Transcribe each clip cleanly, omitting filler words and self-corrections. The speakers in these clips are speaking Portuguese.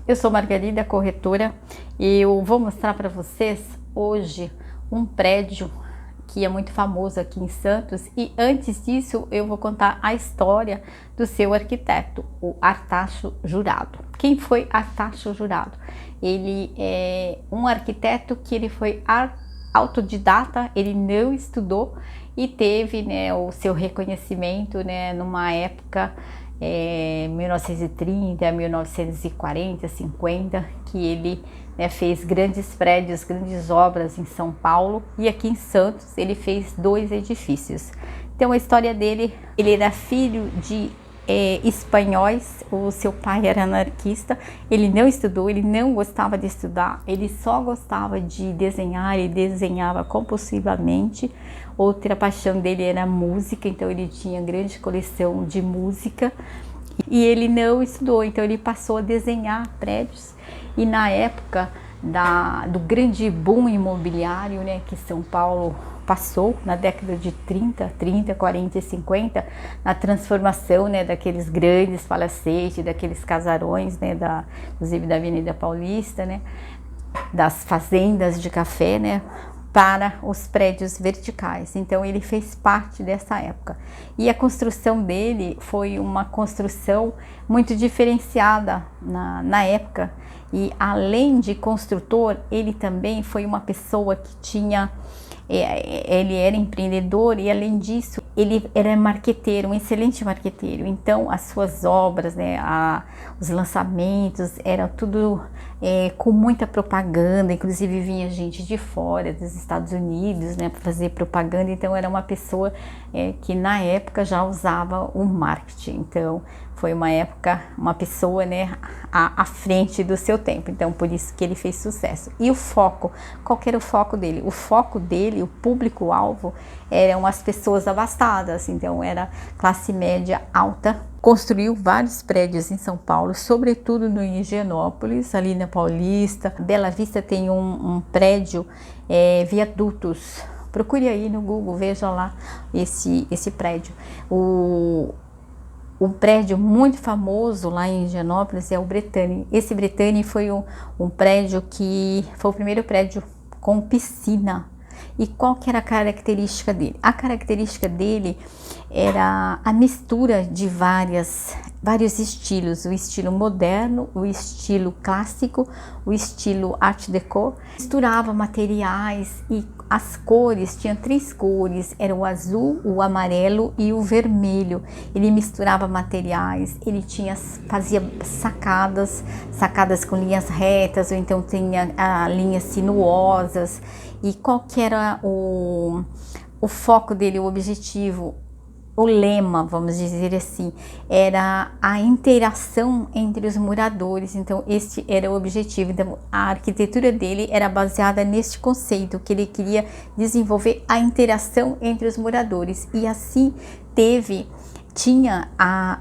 Eu sou Margarida, corretora, e eu vou mostrar para vocês hoje um prédio que é muito famoso aqui em Santos. E antes disso eu vou contar a história do seu arquiteto, o Artacho Jurado. Quem foi Artacho Jurado? Ele é um arquiteto que ele foi autodidata, ele não estudou e teve, né, o seu reconhecimento, né, numa época 1930, 1940, 50, que ele, né, fez grandes prédios, grandes obras em São Paulo, e aqui em Santos ele fez 2 edifícios. Então a história dele, ele era filho de espanhóis, o seu pai era anarquista, ele não estudou, ele não gostava de estudar, ele só gostava de desenhar, ele desenhava compulsivamente. Outra paixão dele era música, então ele tinha grande coleção de música, e ele não estudou, então ele passou a desenhar prédios. E na época do grande boom imobiliário, né, que São Paulo passou na década de 30, 40 e 50, na transformação, né, daqueles grandes palacetes, daqueles casarões, né, inclusive da Avenida Paulista, né, das fazendas de café, né, para os prédios verticais. Então ele fez parte dessa época. E a construção dele foi uma construção muito diferenciada na época. E além de construtor, ele também foi uma pessoa que tinha... ele era empreendedor e, além disso, ele era marqueteiro, um excelente marqueteiro. Então as suas obras, né, os lançamentos, era tudo com muita propaganda, inclusive vinha gente de fora, dos Estados Unidos, né, para fazer propaganda. Então era uma pessoa que na época já usava o marketing. Então foi uma época, uma pessoa, né, à frente do seu tempo. Então por isso que ele fez sucesso. E o foco, qual que era o foco dele? O foco dele, o público-alvo, eram as pessoas abastadas. Então era classe média alta. Construiu vários prédios em São Paulo, sobretudo no Higienópolis, ali na Paulista. Bela Vista tem um prédio, Viadutos. Procure aí no Google, veja lá esse prédio. Um prédio muito famoso lá em Higienópolis é o Bretagne. Esse Bretagne foi um prédio que foi o primeiro prédio com piscina. E qual que era a característica dele? A característica dele era a mistura de vários estilos, o estilo moderno, o estilo clássico, o estilo art déco. Misturava materiais e as cores, tinha 3 cores, era o azul, o amarelo e o vermelho. Ele misturava materiais, ele fazia sacadas com linhas retas, ou então tinha linhas sinuosas. E qual que era o foco dele, o objetivo? O lema, vamos dizer assim, era a interação entre os moradores. Então esse era o objetivo. Então, a arquitetura dele era baseada neste conceito, que ele queria desenvolver a interação entre os moradores. E assim tinha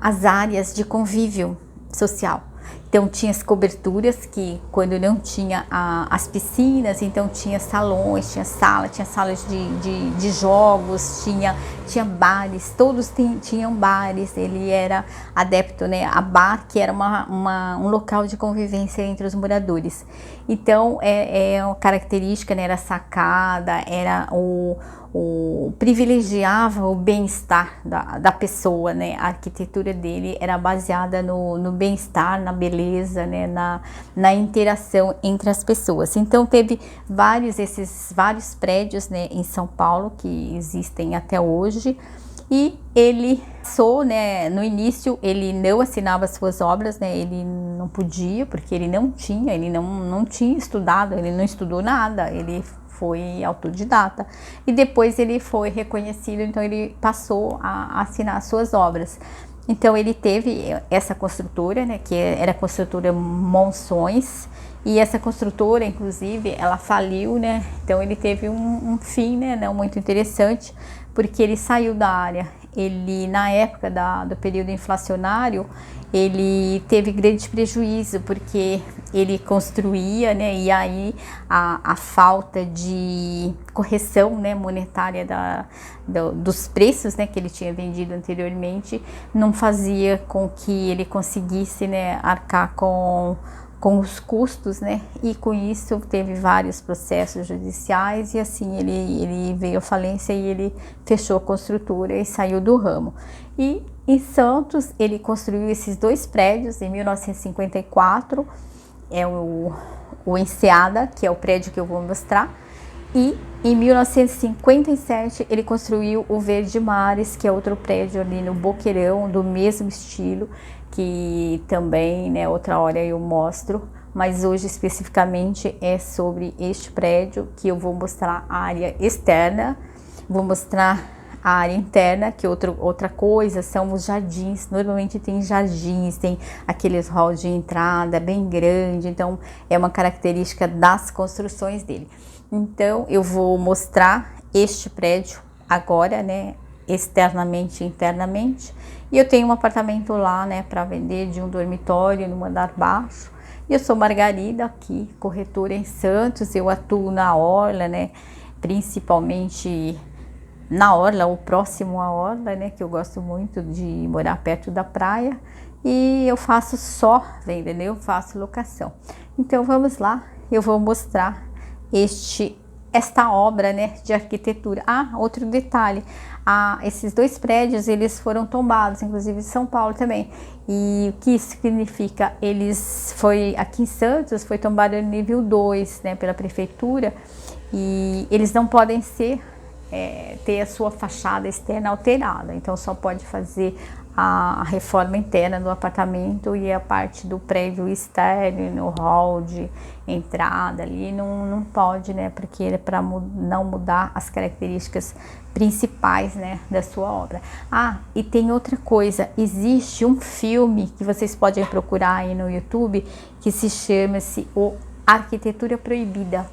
as áreas de convívio social. Então tinha as coberturas, que quando não tinha as piscinas, então tinha salões, tinha salas de jogos, tinha bares, todos tinham bares. Ele era adepto, né, a bar, que era um local de convivência entre os moradores. Então uma característica, né, era a sacada, era privilegiava o bem-estar da pessoa, né? A arquitetura dele era baseada no bem-estar, na beleza, né? Na interação entre as pessoas. Então teve vários prédios, né, em São Paulo, que existem até hoje. E ele né, no início ele não assinava suas obras, né, ele não podia, porque ele não tinha estudado, ele não estudou nada, ele foi autodidata. E depois ele foi reconhecido, então ele passou a assinar suas obras. Então ele teve essa construtora, né, que era a construtora Monções, e essa construtora, inclusive, ela faliu, né, então ele teve um fim, né, não muito interessante, porque ele saiu da área. Ele, na época do período inflacionário, ele teve grande prejuízo, porque ele construía, né, e aí a falta de correção, né, monetária dos preços, né, que ele tinha vendido anteriormente, não fazia com que ele conseguisse, né, arcar com com os custos, né? E com isso teve vários processos judiciais e assim ele veio à falência e ele fechou a construtora e saiu do ramo. E em Santos ele construiu esses 2 prédios em 1954, é o Enseada, que é o prédio que eu vou mostrar, e em 1957 ele construiu o Verde Mares, que é outro prédio ali no Boqueirão, do mesmo estilo, que também, né, outra hora eu mostro, mas hoje especificamente é sobre este prédio, que eu vou mostrar a área externa, vou mostrar a área interna, que outra coisa são os jardins. Normalmente tem jardins, tem aqueles halls de entrada bem grande, então é uma característica das construções dele. Então eu vou mostrar este prédio agora, né, externamente e internamente. E eu tenho um apartamento lá, né, para vender, de um dormitório no andar baixo. E eu sou Margarida aqui, corretora em Santos. Eu atuo na orla, né, principalmente na orla, ou próximo à orla, né, que eu gosto muito de morar perto da praia. E eu faço só venda, né, eu faço locação. Então vamos lá, eu vou mostrar esta obra, né, de arquitetura. Ah, outro detalhe, esses 2 prédios eles foram tombados, inclusive em São Paulo também. E o que isso significa? Aqui em Santos foi tombado no nível 2, né, pela prefeitura, e eles não podem ter a sua fachada externa alterada, então só pode fazer a reforma interna do apartamento e a parte do prédio externo, no hall de entrada ali, não pode, né, porque ele é para não mudar as características principais, né, da sua obra. Ah, e tem outra coisa, existe um filme que vocês podem procurar aí no YouTube, que se chama-se o Arquitetura Proibida,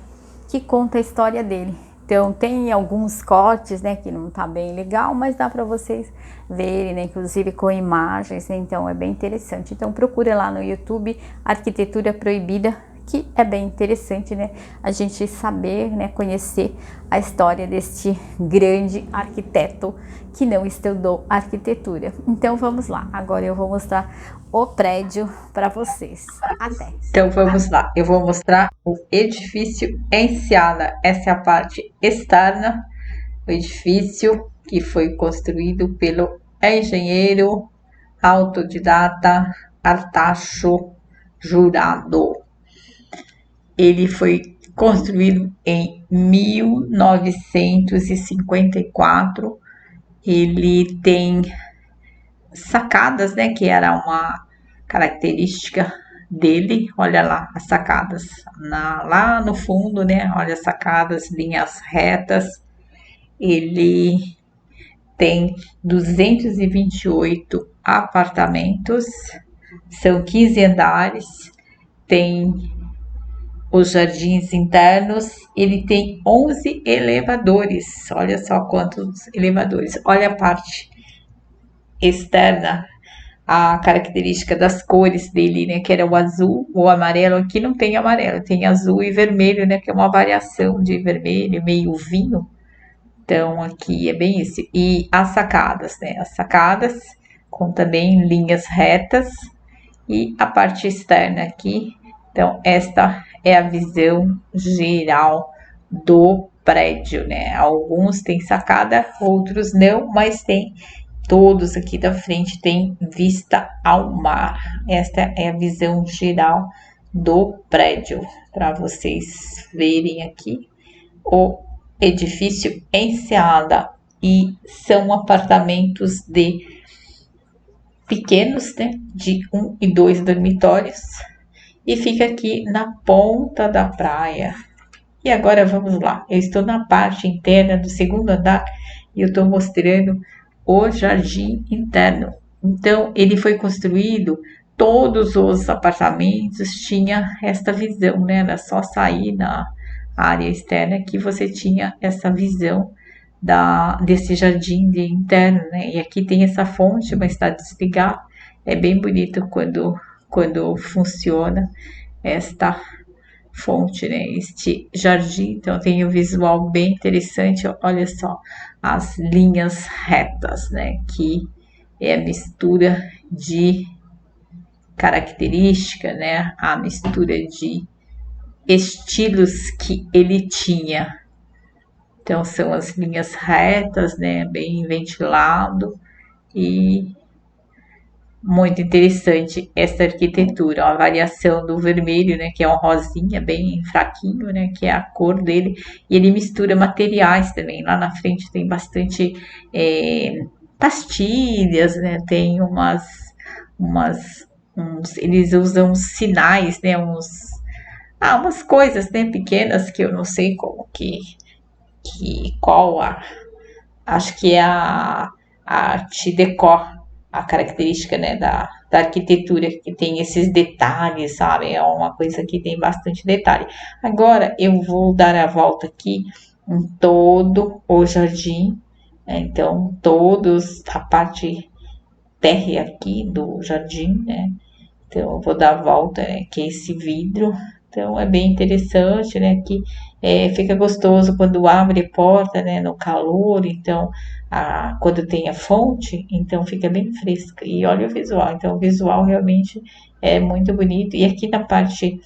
que conta a história dele. Então tem alguns cortes, né, que não tá bem legal, mas dá para vocês verem, né, inclusive com imagens, né, então é bem interessante. Então procura lá no YouTube Arquitetura Proibida, que é bem interessante, né, a gente saber, né, conhecer a história deste grande arquiteto que não estudou arquitetura. Então vamos lá, agora eu vou mostrar o prédio para vocês. Até! Então vamos lá, eu vou mostrar o edifício Enseada. Essa é a parte externa, o edifício que foi construído pelo engenheiro autodidata Artacho Jurado. Ele foi construído em 1954. Ele tem sacadas, né, que era uma característica dele. Olha lá as sacadas lá no fundo, né? Olha as sacadas, linhas retas. Ele tem 228 apartamentos, são 15 andares, tem os jardins internos, ele tem 11 elevadores. Olha só quantos elevadores. Olha a parte externa, a característica das cores dele, né, que era o azul, o amarelo. Aqui não tem amarelo, tem azul e vermelho, né, que é uma variação de vermelho, meio vinho. Então aqui é bem isso. E as sacadas, né, as sacadas com também linhas retas, e a parte externa aqui. Então esta é a visão geral do prédio, né? Alguns têm sacada, outros não, mas tem todos aqui da frente tem vista ao mar. Esta é a visão geral do prédio, para vocês verem aqui o edifício Enseada. E são apartamentos pequenos, né, de 1 e 2 dormitórios, e fica aqui na ponta da praia. E agora vamos lá, eu estou na parte interna do segundo andar e eu estou mostrando o jardim interno. Então ele foi construído, todos os apartamentos tinham esta visão, né? Era só sair na área externa que você tinha essa visão desse jardim interno, né? E aqui tem essa fonte, mas está desligado. É bem bonito quando funciona esta fonte, né? Este jardim. Então tem um visual bem interessante. Olha só as linhas retas, né? Que é a mistura de característica, né, a mistura de estilos que ele tinha. Então são as linhas retas, né, bem ventilado e muito interessante essa arquitetura, a variação do vermelho, né, que é um rosinha bem fraquinho, né, que é a cor dele, e ele mistura materiais também. Lá na frente tem bastante pastilhas, né, tem eles usam sinais, né, umas coisas, né, pequenas que eu não sei como qual acho que é a arte déco, a característica, né, da arquitetura, que tem esses detalhes, sabe? É uma coisa que tem bastante detalhe. Agora eu vou dar a volta aqui em todo o jardim, né? Então todos a parte térrea aqui do jardim, né? Então eu vou dar a volta, né, que é esse vidro. Então é bem interessante, né? Que fica gostoso quando abre porta, né? No calor, então quando tem a fonte, então fica bem fresca. E olha o visual, então o visual realmente é muito bonito. E aqui na parte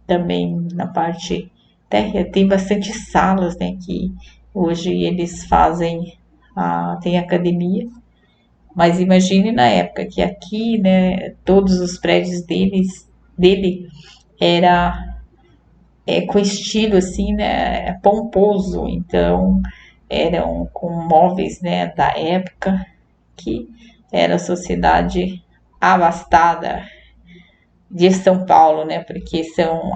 também, na parte térrea, tem bastante salas, né? Que hoje eles fazem, tem academia. Mas imagine na época que aqui, né, todos os prédios dele era com estilo assim, né, pomposo. Então eram com móveis, né, da época que era a sociedade abastada de São Paulo, né, porque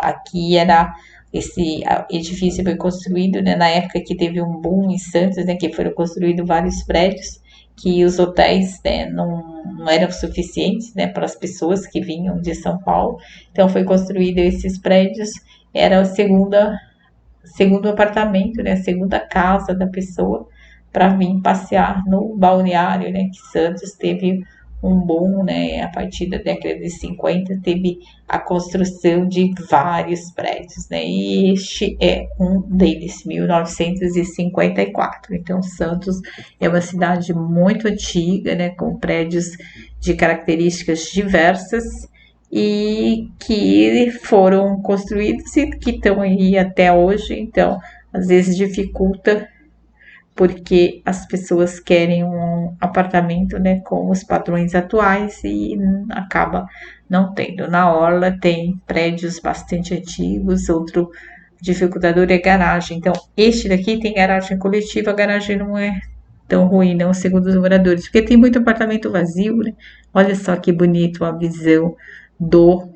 aqui era esse edifício foi construído, né, na época que teve um boom em Santos, né, que foram construídos vários prédios, que os hotéis, né, não eram suficientes, né, para as pessoas que vinham de São Paulo. Então foi construído esses prédios, era o segundo apartamento, né, a segunda casa da pessoa para vir passear no balneário, né, que Santos teve um boom, né, a partir da década de 50 teve a construção de vários prédios, né, e este é um deles, 1954. Então Santos é uma cidade muito antiga, né, com prédios de características diversas e que foram construídos e que estão aí até hoje. Então às vezes dificulta porque as pessoas querem um apartamento, né, com os padrões atuais e acaba não tendo. Na orla tem prédios bastante antigos, outro dificultador é garagem. Então, este daqui tem garagem coletiva, a garagem não é tão ruim, não, segundo os moradores, porque tem muito apartamento vazio, né? Olha só que bonito a visão do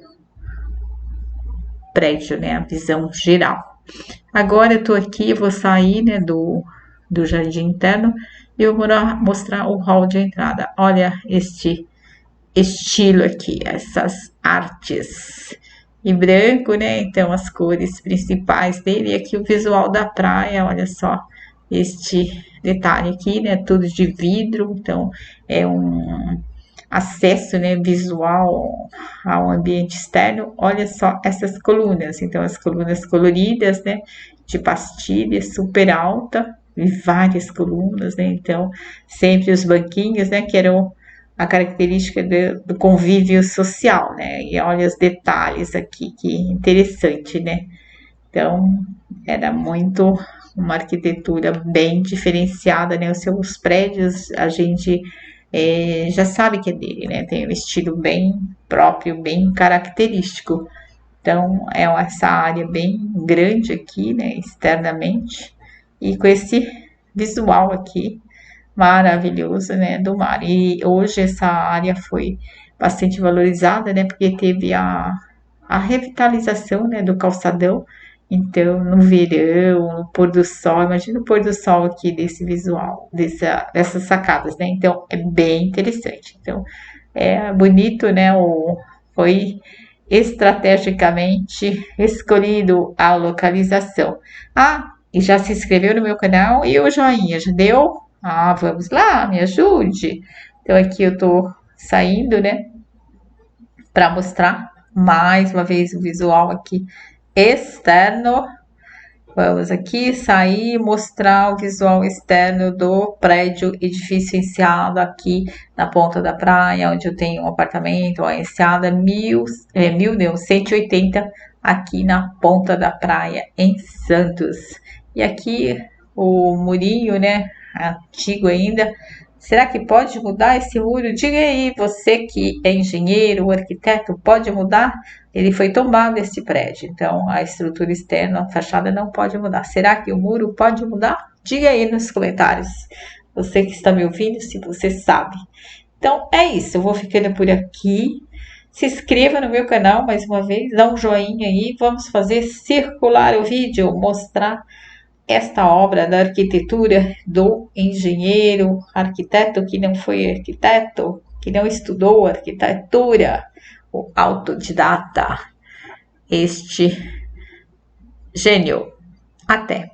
prédio, né, a visão geral. Agora eu tô aqui, vou sair, né, do jardim interno e eu vou mostrar o hall de entrada. Olha este estilo aqui, essas artes em branco, né? Então as cores principais dele, e aqui o visual da praia, olha só este detalhe aqui, né? Tudo de vidro, então é um acesso, né, visual ao ambiente externo. Olha só essas colunas, então as colunas coloridas, né, de pastilha super alta, e várias colunas, né? Então, sempre os banquinhos, né? Que eram a característica do convívio social, né? E olha os detalhes aqui, que interessante, né? Então, era muito uma arquitetura bem diferenciada, né? Os seus prédios, a gente já sabe que é dele, né? Tem um estilo bem próprio, bem característico. Então, é essa área bem grande aqui, né? Externamente e com esse visual aqui maravilhoso, né, do mar. E hoje essa área foi bastante valorizada, né, porque teve a revitalização, né, do calçadão. Então, no verão, no pôr do sol, imagina o pôr do sol aqui desse visual, dessas sacadas, né? Então, é bem interessante. Então, é bonito, né? Foi estrategicamente escolhido a localização. E já se inscreveu no meu canal e o joinha já deu? Vamos lá, me ajude. Então aqui eu tô saindo, né, para mostrar mais uma vez o visual aqui externo Vamos aqui sair e mostrar o visual externo do prédio edifício Enseada aqui na ponta da praia, onde eu tenho um apartamento, a Enseada 180 aqui na ponta da praia em Santos. E aqui o murinho, né, antigo ainda. Será que pode mudar esse muro? Diga aí, você que é engenheiro, arquiteto, pode mudar? Ele foi tombado esse prédio, então a estrutura externa, a fachada não pode mudar. Será que o muro pode mudar? Diga aí nos comentários. Você que está me ouvindo, se você sabe. Então é isso, eu vou ficando por aqui. Se inscreva no meu canal mais uma vez, dá um joinha aí, vamos fazer circular o vídeo, mostrar esta obra da arquitetura do engenheiro, arquiteto que não foi arquiteto, que não estudou arquitetura, o autodidata, este gênio. Até!